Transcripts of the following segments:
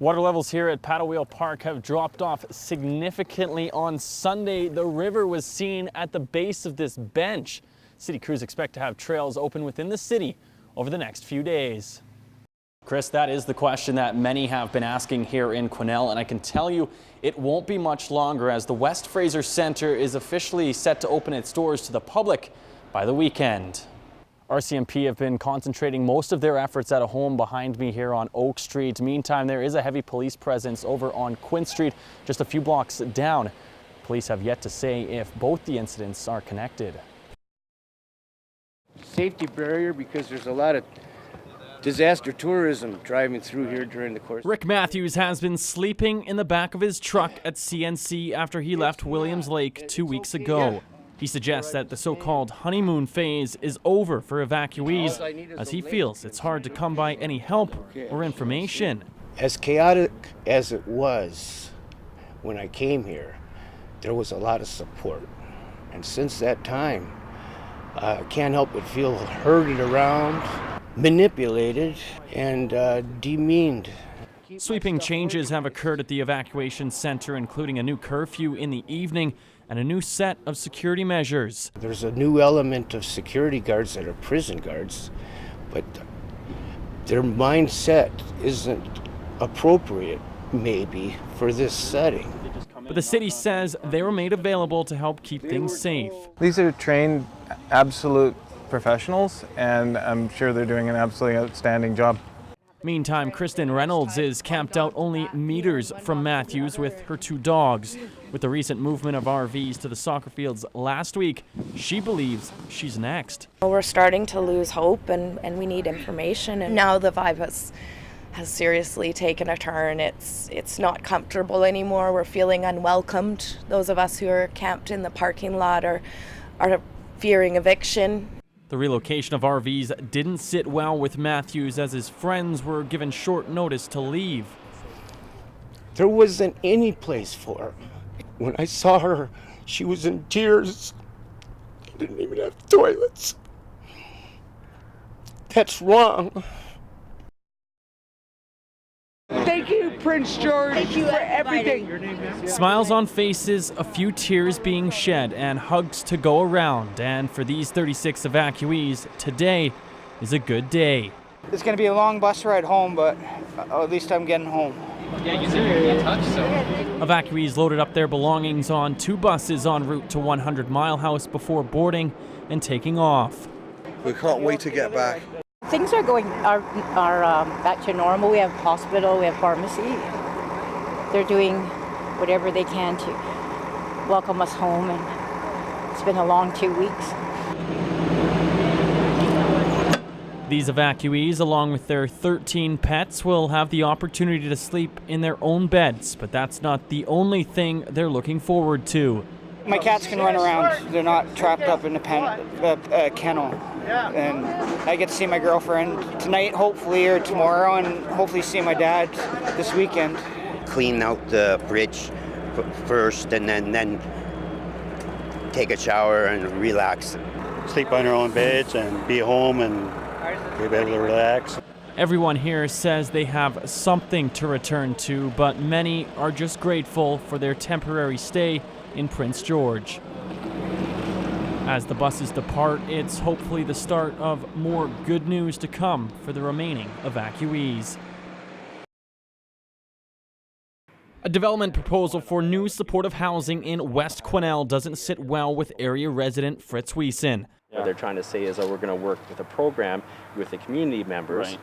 Water levels here at Paddle Wheel Park have dropped off significantly on Sunday. The river was seen at the base of this bench. City crews expect to have trails open within the city over the next few days. Chris, that is the question that many have been asking here in Quesnel, and I can tell you it won't be much longer as the West Fraser Centre is officially set to open its doors to the public by the weekend. RCMP have been concentrating most of their efforts at a home behind me here on Oak Street. Meantime, there is a heavy police presence over on Quinn Street, just a few blocks down. Police have yet to say if both the incidents are connected. Safety barrier because there's a lot of disaster tourism driving through here during the course. Rick Matthews has been sleeping in the back of his truck at CNC after he left Williams Lake 2 weeks ago. He suggests that the so-called honeymoon phase is over for evacuees, as he feels it's hard to come by any help or information. As chaotic as it was when I came here, there was a lot of support. And since that time, I can't help but feel herded around, manipulated, and demeaned. Sweeping changes have occurred at the evacuation center, including a new curfew in the evening and a new set of security measures. There's a new element of security guards that are prison guards, but their mindset isn't appropriate, maybe, for this setting. But the city says they were made available to help keep things safe. These are trained, absolute professionals, and I'm sure they're doing an absolutely outstanding job. Meantime, Kristen Reynolds is camped out only meters from Matthews with her 2 dogs. With the recent movement of RVs to the soccer fields last week, she believes she's next. We're starting to lose hope and we need information, and now the vibe has seriously taken a turn. It's not comfortable anymore. We're feeling unwelcomed. Those of us who are camped in the parking lot are fearing eviction. The relocation of RVs didn't sit well with Matthews as his friends were given short notice to leave. There wasn't any place for her. When I saw her, she was in tears. Didn't even have toilets. That's wrong. Thank you, Prince George, for everything. Smiles on faces, a few tears being shed, and hugs to go around. And for these 36 evacuees, today is a good day. It's going to be a long bus ride home, but at least I'm getting home. Yeah, you said you're in touch, so. Evacuees loaded up their belongings on 2 buses en route to 100 Mile House before boarding and taking off. We can't wait to get back. Things are going back to normal. We have hospital, we have pharmacy. They're doing whatever they can to welcome us home, and it's been a long 2 weeks. These evacuees, along with their 13 pets, will have the opportunity to sleep in their own beds, but that's not the only thing they're looking forward to. My cats can run around. They're not trapped up in a kennel. And I get to see my girlfriend tonight, hopefully, or tomorrow, and hopefully see my dad this weekend. Clean out the bridge first, and then take a shower and relax. Sleep on our own beds and be home and be able to relax. Everyone here says they have something to return to, but many are just grateful for their temporary stay in Prince George. As the buses depart, it's hopefully the start of more good news to come for the remaining evacuees. A development proposal for new supportive housing in West Quesnel doesn't sit well with area resident Fritz Wiesen. What they're trying to say is that we're going to work with a program with the community members,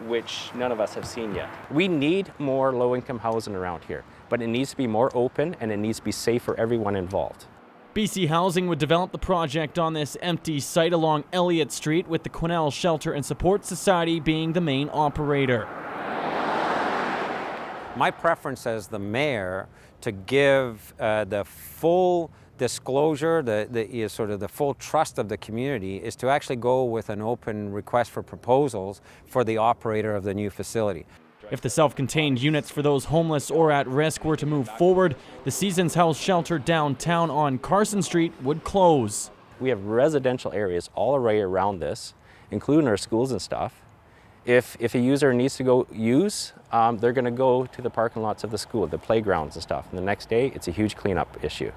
which none of us have seen yet. We need more low-income housing around here, but it needs to be more open and it needs to be safe for everyone involved. BC Housing would develop the project on this empty site along Elliott Street, with the Quesnel Shelter and Support Society being the main operator. My preference as the mayor to give the full disclosure, the full trust of the community, is to actually go with an open request for proposals for the operator of the new facility. If the self-contained units for those homeless or at risk were to move forward, the Seasons House shelter downtown on Carson Street would close. We have residential areas all array around this, including our schools and stuff. If a user needs to go use, they're going to go to the parking lots of the school, the playgrounds and stuff. And the next day, it's a huge cleanup issue.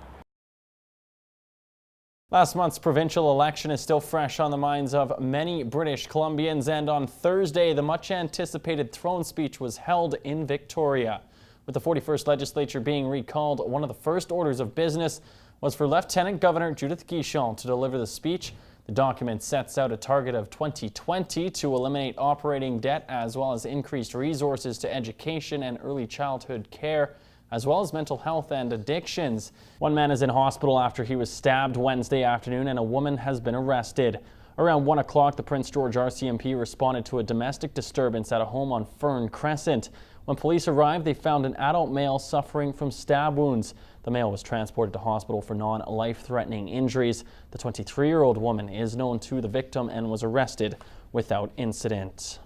Last month's provincial election is still fresh on the minds of many British Columbians, and on Thursday, the much-anticipated throne speech was held in Victoria. With the 41st legislature being recalled, one of the first orders of business was for Lieutenant Governor Judith Guichon to deliver the speech. The document sets out a target of 2020 to eliminate operating debt, as well as increased resources to education and early childhood care, as well as mental health and addictions. One man is in hospital after he was stabbed Wednesday afternoon, and a woman has been arrested. Around 1 o'clock, the Prince George RCMP responded to a domestic disturbance at a home on Fern Crescent. When police arrived, they found an adult male suffering from stab wounds. The male was transported to hospital for non-life-threatening injuries. The 23-year-old woman is known to the victim and was arrested without incident.